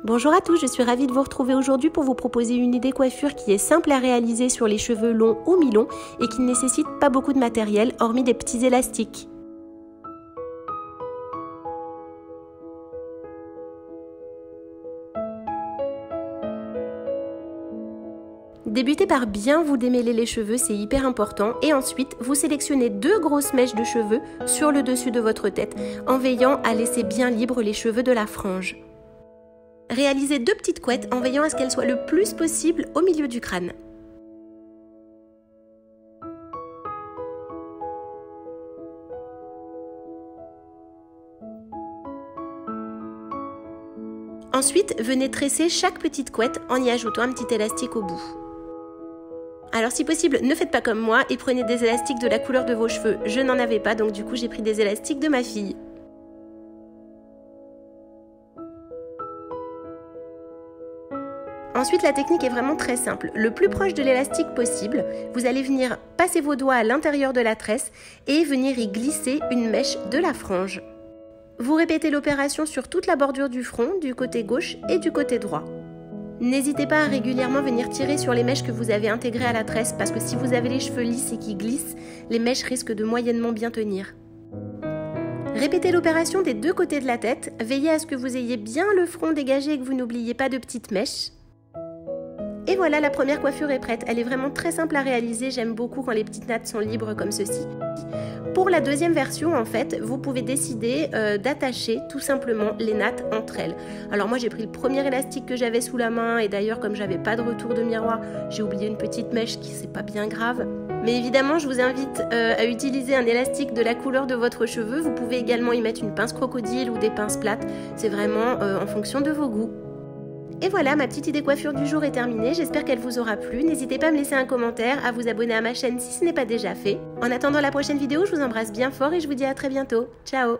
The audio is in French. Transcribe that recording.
Bonjour à tous, je suis ravie de vous retrouver aujourd'hui pour vous proposer une idée coiffure qui est simple à réaliser sur les cheveux longs ou mi-longs et qui ne nécessite pas beaucoup de matériel hormis des petits élastiques. Débutez par bien vous démêler les cheveux, c'est hyper important, et ensuite vous sélectionnez 2 grosses mèches de cheveux sur le dessus de votre tête en veillant à laisser bien libre les cheveux de la frange. Réalisez 2 petites couettes en veillant à ce qu'elles soient le plus possible au milieu du crâne. Ensuite, venez tresser chaque petite couette en y ajoutant un petit élastique au bout. Alors si possible, ne faites pas comme moi et prenez des élastiques de la couleur de vos cheveux. Je n'en avais pas, donc du coup j'ai pris des élastiques de ma fille. Ensuite, la technique est vraiment très simple. Le plus proche de l'élastique possible, vous allez venir passer vos doigts à l'intérieur de la tresse et venir y glisser une mèche de la frange. Vous répétez l'opération sur toute la bordure du front, du côté gauche et du côté droit. N'hésitez pas à régulièrement venir tirer sur les mèches que vous avez intégrées à la tresse parce que si vous avez les cheveux lisses et qui glissent, les mèches risquent de moyennement bien tenir. Répétez l'opération des 2 côtés de la tête, veillez à ce que vous ayez bien le front dégagé et que vous n'oubliez pas de petites mèches. Et voilà, la première coiffure est prête. Elle est vraiment très simple à réaliser, j'aime beaucoup quand les petites nattes sont libres comme ceci. Pour la deuxième version, en fait, vous pouvez décider d'attacher tout simplement les nattes entre elles. Alors moi, j'ai pris le premier élastique que j'avais sous la main et d'ailleurs, comme j'avais pas de retour de miroir, j'ai oublié une petite mèche qui c'est pas bien grave. Mais évidemment, je vous invite à utiliser un élastique de la couleur de votre cheveu. Vous pouvez également y mettre une pince crocodile ou des pinces plates. C'est vraiment en fonction de vos goûts. Et voilà, ma petite idée coiffure du jour est terminée, j'espère qu'elle vous aura plu. N'hésitez pas à me laisser un commentaire, à vous abonner à ma chaîne si ce n'est pas déjà fait. En attendant la prochaine vidéo, je vous embrasse bien fort et je vous dis à très bientôt. Ciao!